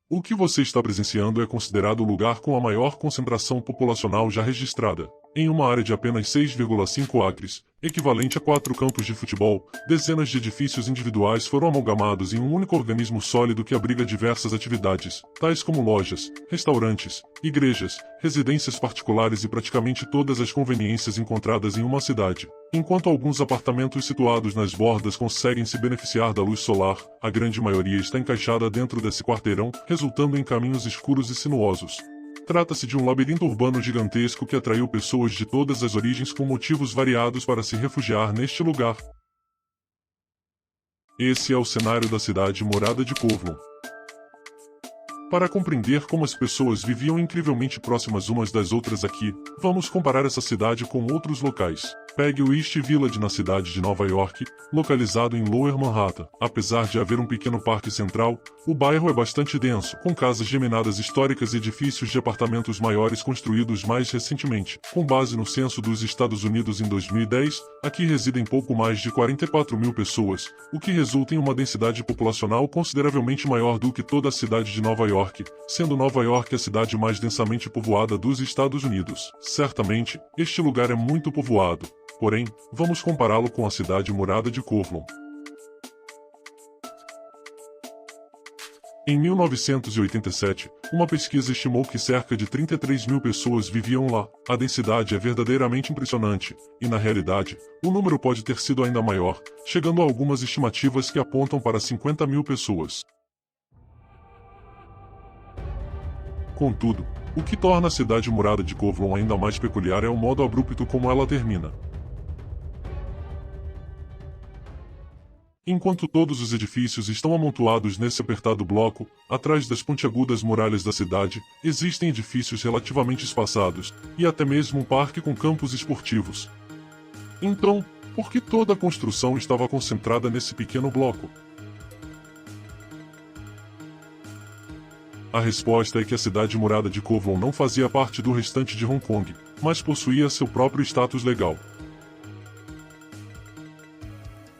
O que você está presenciando é considerado o lugar com a maior concentração populacional já registrada. Em uma área de apenas 6,5 acres, equivalente a 4 campos de futebol, dezenas de edifícios individuais foram amalgamados em um único organismo sólido que abriga diversas atividades, tais como lojas, restaurantes, igrejas, residências particulares e praticamente todas as conveniências encontradas em uma cidade. Enquanto alguns apartamentos situados nas bordas conseguem se beneficiar da luz solar, a grande maioria está encaixada dentro desse quarteirão, resultando em caminhos escuros e sinuosos. Trata-se de um labirinto urbano gigantesco que atraiu pessoas de todas as origens com motivos variados para se refugiar neste lugar. Esse é o cenário da cidade morada de Kowloon. Para compreender como as pessoas viviam incrivelmente próximas umas das outras aqui, vamos comparar essa cidade com outros locais. Pegue o East Village na cidade de Nova York, localizado em Lower Manhattan. Apesar de haver um pequeno parque central, o bairro é bastante denso, com casas geminadas históricas e edifícios de apartamentos maiores construídos mais recentemente. Com base no censo dos Estados Unidos em 2010, aqui residem pouco mais de 44 mil pessoas, o que resulta em uma densidade populacional consideravelmente maior do que toda a cidade de Nova York, sendo Nova York a cidade mais densamente povoada dos Estados Unidos. Certamente, este lugar é muito povoado. Porém, vamos compará-lo com a cidade morada de Kowloon. Em 1987, uma pesquisa estimou que cerca de 33 mil pessoas viviam lá. A densidade é verdadeiramente impressionante, e na realidade, o número pode ter sido ainda maior, chegando a algumas estimativas que apontam para 50 mil pessoas. Contudo, o que torna a cidade morada de Kowloon ainda mais peculiar é o modo abrupto como ela termina. Enquanto todos os edifícios estão amontoados nesse apertado bloco, atrás das pontiagudas muralhas da cidade, existem edifícios relativamente espaçados, e até mesmo um parque com campos esportivos. Então, por que toda a construção estava concentrada nesse pequeno bloco? A resposta é que a cidade morada de Kowloon não fazia parte do restante de Hong Kong, mas possuía seu próprio status legal.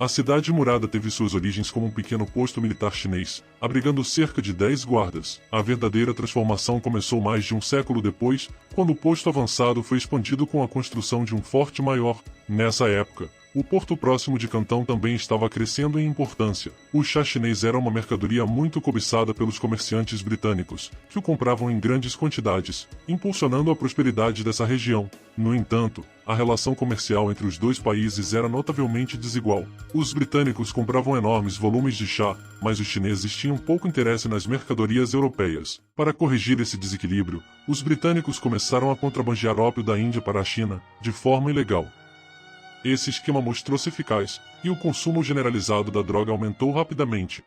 A cidade murada teve suas origens como um pequeno posto militar chinês, abrigando cerca de 10 guardas. A verdadeira transformação começou mais de um século depois, quando o posto avançado foi expandido com a construção de um forte maior. Nessa época, o porto próximo de Cantão também estava crescendo em importância. O chá chinês era uma mercadoria muito cobiçada pelos comerciantes britânicos, que o compravam em grandes quantidades, impulsionando a prosperidade dessa região. No entanto, a relação comercial entre os dois países era notavelmente desigual. Os britânicos compravam enormes volumes de chá, mas os chineses tinham pouco interesse nas mercadorias europeias. Para corrigir esse desequilíbrio, os britânicos começaram a contrabandear ópio da Índia para a China, de forma ilegal. Esse esquema mostrou-se eficaz, e o consumo generalizado da droga aumentou rapidamente.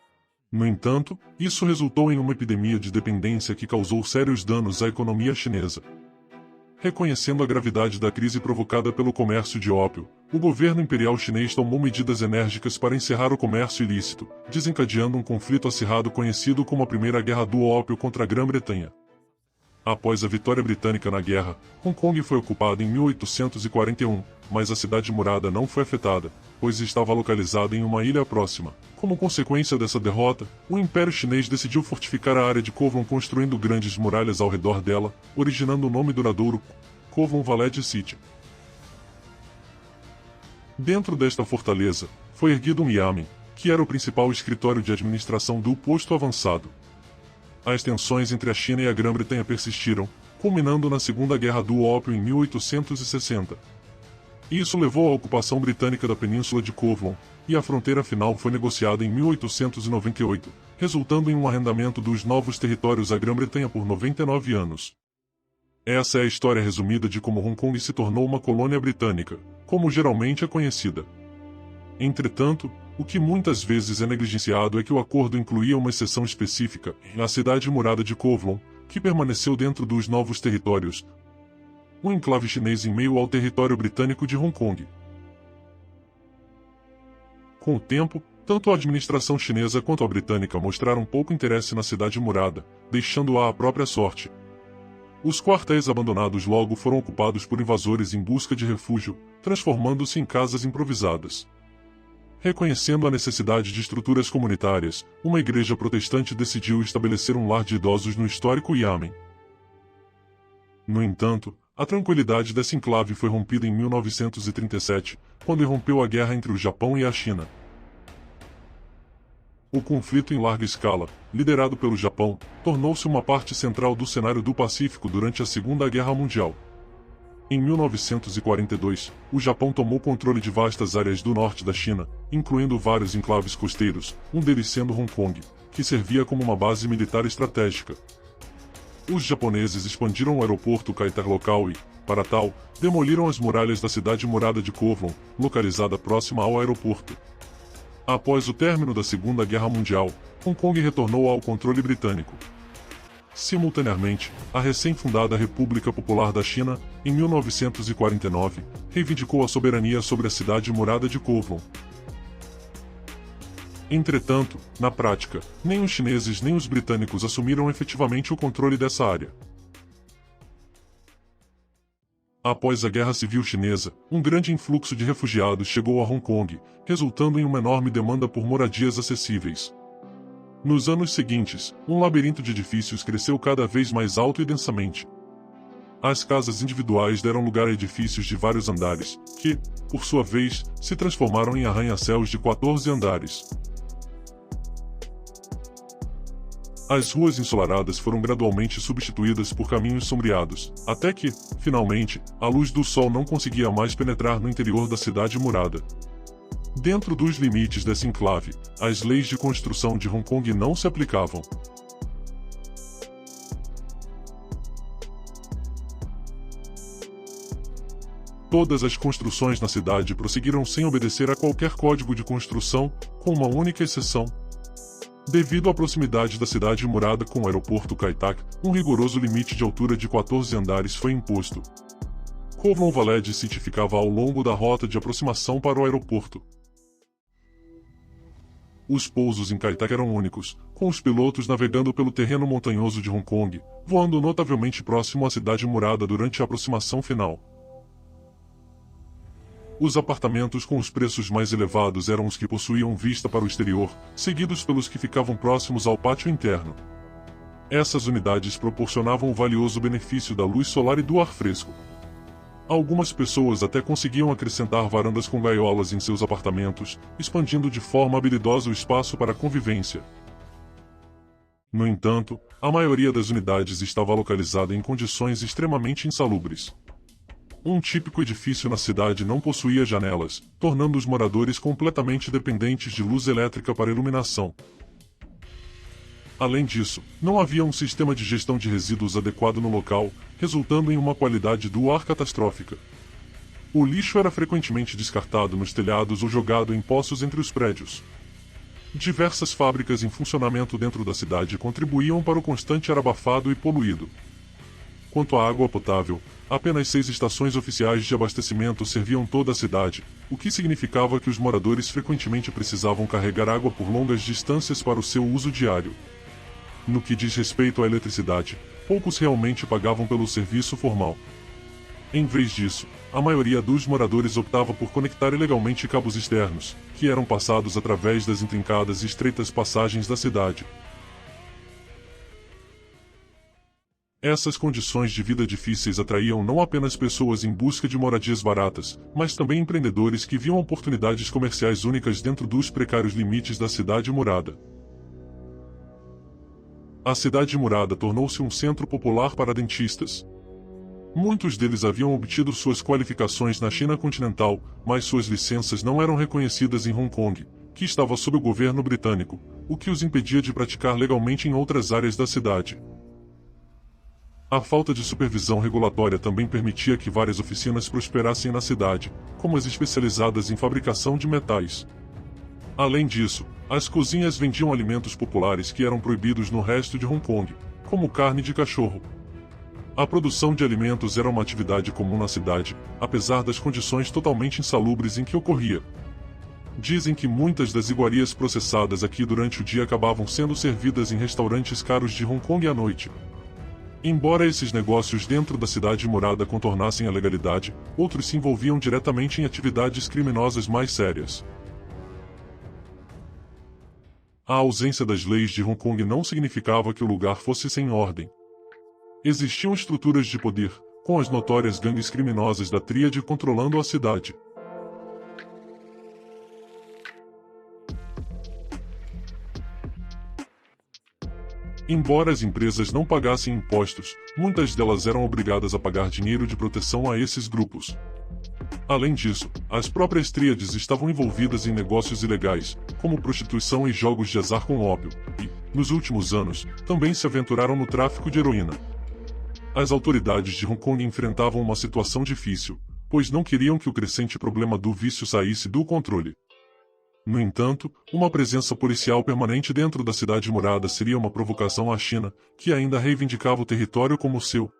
No entanto, isso resultou em uma epidemia de dependência que causou sérios danos à economia chinesa. Reconhecendo a gravidade da crise provocada pelo comércio de ópio, o governo imperial chinês tomou medidas enérgicas para encerrar o comércio ilícito, desencadeando um conflito acirrado conhecido como a Primeira Guerra do Ópio contra a Grã-Bretanha. Após a vitória britânica na guerra, Hong Kong foi ocupada em 1841, mas a cidade murada não foi afetada, pois estava localizada em uma ilha próxima. Como consequência dessa derrota, o Império Chinês decidiu fortificar a área de Kowloon construindo grandes muralhas ao redor dela, originando o nome duradouro Kowloon Valley City. Dentro desta fortaleza, foi erguido um yamen, que era o principal escritório de administração do posto avançado. As tensões entre a China e a Grã-Bretanha persistiram, culminando na Segunda Guerra do Ópio em 1860. Isso levou à ocupação britânica da península de Kowloon, e a fronteira final foi negociada em 1898, resultando em um arrendamento dos novos territórios à Grã-Bretanha por 99 anos. Essa é a história resumida de como Hong Kong se tornou uma colônia britânica, como geralmente é conhecida. Entretanto, o que muitas vezes é negligenciado é que o acordo incluía uma exceção específica, a cidade murada de Kowloon, que permaneceu dentro dos novos territórios, um enclave chinês em meio ao território britânico de Hong Kong. Com o tempo, tanto a administração chinesa quanto a britânica mostraram pouco interesse na cidade murada, deixando-a à própria sorte. Os quartéis abandonados logo foram ocupados por invasores em busca de refúgio, transformando-se em casas improvisadas. Reconhecendo a necessidade de estruturas comunitárias, uma igreja protestante decidiu estabelecer um lar de idosos no histórico Yamen. No entanto, a tranquilidade dessa enclave foi rompida em 1937, quando irrompeu a guerra entre o Japão e a China. O conflito em larga escala, liderado pelo Japão, tornou-se uma parte central do cenário do Pacífico durante a Segunda Guerra Mundial. Em 1942, o Japão tomou controle de vastas áreas do norte da China, incluindo vários enclaves costeiros, um deles sendo Hong Kong, que servia como uma base militar estratégica. Os japoneses expandiram o aeroporto Kai-Tak local e, para tal, demoliram as muralhas da cidade murada de Kowloon, localizada próxima ao aeroporto. Após o término da Segunda Guerra Mundial, Hong Kong retornou ao controle britânico. Simultaneamente, a recém-fundada República Popular da China, em 1949, reivindicou a soberania sobre a cidade murada de Kowloon. Entretanto, na prática, nem os chineses nem os britânicos assumiram efetivamente o controle dessa área. Após a Guerra Civil Chinesa, um grande influxo de refugiados chegou a Hong Kong, resultando em uma enorme demanda por moradias acessíveis. Nos anos seguintes, um labirinto de edifícios cresceu cada vez mais alto e densamente. As casas individuais deram lugar a edifícios de vários andares, que, por sua vez, se transformaram em arranha-céus de 14 andares. As ruas ensolaradas foram gradualmente substituídas por caminhos sombreados, até que, finalmente, a luz do sol não conseguia mais penetrar no interior da cidade murada. Dentro dos limites dessa enclave, as leis de construção de Hong Kong não se aplicavam. Todas as construções na cidade prosseguiram sem obedecer a qualquer código de construção, com uma única exceção. Devido à proximidade da cidade murada com o aeroporto Kai-Tak, um rigoroso limite de altura de 14 andares foi imposto. Kowloon Valley City ficava ao longo da rota de aproximação para o aeroporto. Os pousos em Kai-Tak eram únicos, com os pilotos navegando pelo terreno montanhoso de Hong Kong, voando notavelmente próximo à cidade murada durante a aproximação final. Os apartamentos com os preços mais elevados eram os que possuíam vista para o exterior, seguidos pelos que ficavam próximos ao pátio interno. Essas unidades proporcionavam o valioso benefício da luz solar e do ar fresco. Algumas pessoas até conseguiam acrescentar varandas com gaiolas em seus apartamentos, expandindo de forma habilidosa o espaço para a convivência. No entanto, a maioria das unidades estava localizada em condições extremamente insalubres. Um típico edifício na cidade não possuía janelas, tornando os moradores completamente dependentes de luz elétrica para iluminação. Além disso, não havia um sistema de gestão de resíduos adequado no local, resultando em uma qualidade do ar catastrófica. O lixo era frequentemente descartado nos telhados ou jogado em poços entre os prédios. Diversas fábricas em funcionamento dentro da cidade contribuíam para o constante ar abafado e poluído. Quanto à água potável, apenas 6 estações oficiais de abastecimento serviam toda a cidade, o que significava que os moradores frequentemente precisavam carregar água por longas distâncias para o seu uso diário. No que diz respeito à eletricidade, poucos realmente pagavam pelo serviço formal. Em vez disso, a maioria dos moradores optava por conectar ilegalmente cabos externos, que eram passados através das intrincadas e estreitas passagens da cidade. Essas condições de vida difíceis atraíam não apenas pessoas em busca de moradias baratas, mas também empreendedores que viam oportunidades comerciais únicas dentro dos precários limites da cidade murada. A cidade murada tornou-se um centro popular para dentistas. Muitos deles haviam obtido suas qualificações na China continental, mas suas licenças não eram reconhecidas em Hong Kong, que estava sob o governo britânico, o que os impedia de praticar legalmente em outras áreas da cidade. A falta de supervisão regulatória também permitia que várias oficinas prosperassem na cidade, como as especializadas em fabricação de metais. Além disso, as cozinhas vendiam alimentos populares que eram proibidos no resto de Hong Kong, como carne de cachorro. A produção de alimentos era uma atividade comum na cidade, apesar das condições totalmente insalubres em que ocorria. Dizem que muitas das iguarias processadas aqui durante o dia acabavam sendo servidas em restaurantes caros de Hong Kong à noite. Embora esses negócios dentro da cidade murada contornassem a legalidade, outros se envolviam diretamente em atividades criminosas mais sérias. a ausência das leis de Hong Kong não significava que o lugar fosse sem ordem. Existiam estruturas de poder, com as notórias gangues criminosas da Tríade controlando a cidade. Embora as empresas não pagassem impostos, muitas delas eram obrigadas a pagar dinheiro de proteção a esses grupos. Além disso, as próprias tríades estavam envolvidas em negócios ilegais, como prostituição e jogos de azar com ópio, e, nos últimos anos, também se aventuraram no tráfico de heroína. As autoridades de Hong Kong enfrentavam uma situação difícil, pois não queriam que o crescente problema do vício saísse do controle. No entanto, uma presença policial permanente dentro da cidade murada seria uma provocação à China, que ainda reivindicava o território como seu.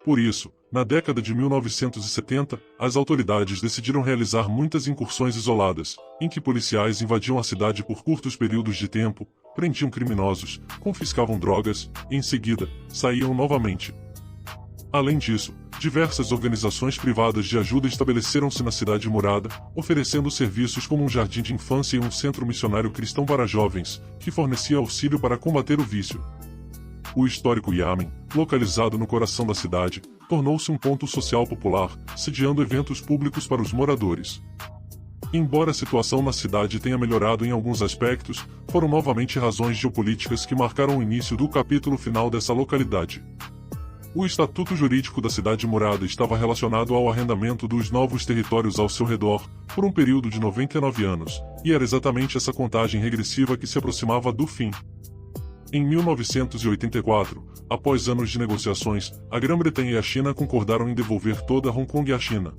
Por isso, na década de 1970, as autoridades decidiram realizar muitas incursões isoladas, em que policiais invadiam a cidade por curtos períodos de tempo, prendiam criminosos, confiscavam drogas e, em seguida, saíam novamente. Além disso, diversas organizações privadas de ajuda estabeleceram-se na cidade murada, oferecendo serviços como um jardim de infância e um centro missionário cristão para jovens, que fornecia auxílio para combater o vício. O histórico Yamen, localizado no coração da cidade, tornou-se um ponto social popular, sediando eventos públicos para os moradores. Embora a situação na cidade tenha melhorado em alguns aspectos, foram novamente razões geopolíticas que marcaram o início do capítulo final dessa localidade. O estatuto jurídico da cidade murada estava relacionado ao arrendamento dos novos territórios ao seu redor, por um período de 99 anos, e era exatamente essa contagem regressiva que se aproximava do fim. Em 1984, após anos de negociações, a Grã-Bretanha e a China concordaram em devolver toda Hong Kong à China.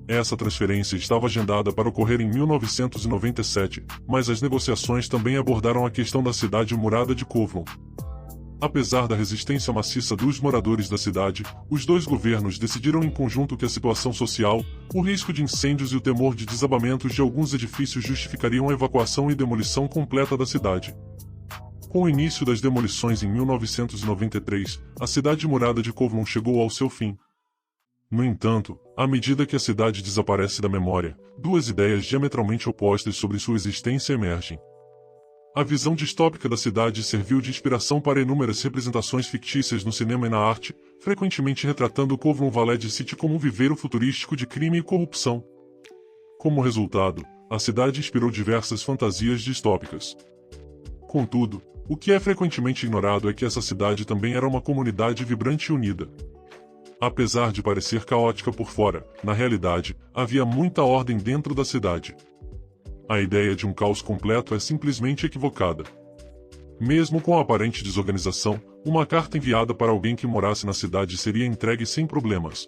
Essa transferência estava agendada para ocorrer em 1997, mas as negociações também abordaram a questão da cidade murada de Kowloon. Apesar da resistência maciça dos moradores da cidade, os dois governos decidiram em conjunto que a situação social, o risco de incêndios e o temor de desabamentos de alguns edifícios justificariam a evacuação e demolição completa da cidade. Com o início das demolições em 1993, a cidade murada de Kowloon chegou ao seu fim. No entanto, à medida que a cidade desaparece da memória, duas ideias diametralmente opostas sobre sua existência emergem. A visão distópica da cidade serviu de inspiração para inúmeras representações fictícias no cinema e na arte, frequentemente retratando Kowloon Valley City como um viveiro futurístico de crime e corrupção. Como resultado, a cidade inspirou diversas fantasias distópicas. Contudo, o que é frequentemente ignorado é que essa cidade também era uma comunidade vibrante e unida. Apesar de parecer caótica por fora, na realidade, havia muita ordem dentro da cidade. A ideia de um caos completo é simplesmente equivocada. Mesmo com a aparente desorganização, uma carta enviada para alguém que morasse na cidade seria entregue sem problemas.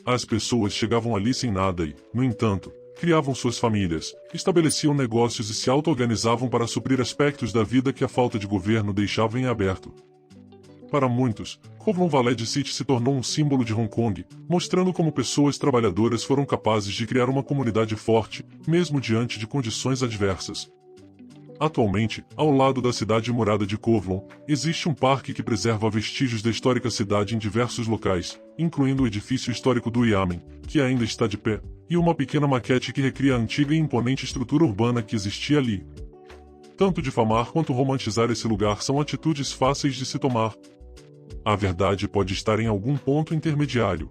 As pessoas chegavam ali sem nada e, no entanto, criavam suas famílias, estabeleciam negócios e se auto-organizavam para suprir aspectos da vida que a falta de governo deixava em aberto. Para muitos, Kowloon Valley City se tornou um símbolo de Hong Kong, mostrando como pessoas trabalhadoras foram capazes de criar uma comunidade forte, mesmo diante de condições adversas. Atualmente, ao lado da cidade murada de Kowloon, existe um parque que preserva vestígios da histórica cidade em diversos locais, incluindo o edifício histórico do Yamen, que ainda está de pé, e uma pequena maquete que recria a antiga e imponente estrutura urbana que existia ali. Tanto difamar quanto romantizar esse lugar são atitudes fáceis de se tomar. A verdade pode estar em algum ponto intermediário.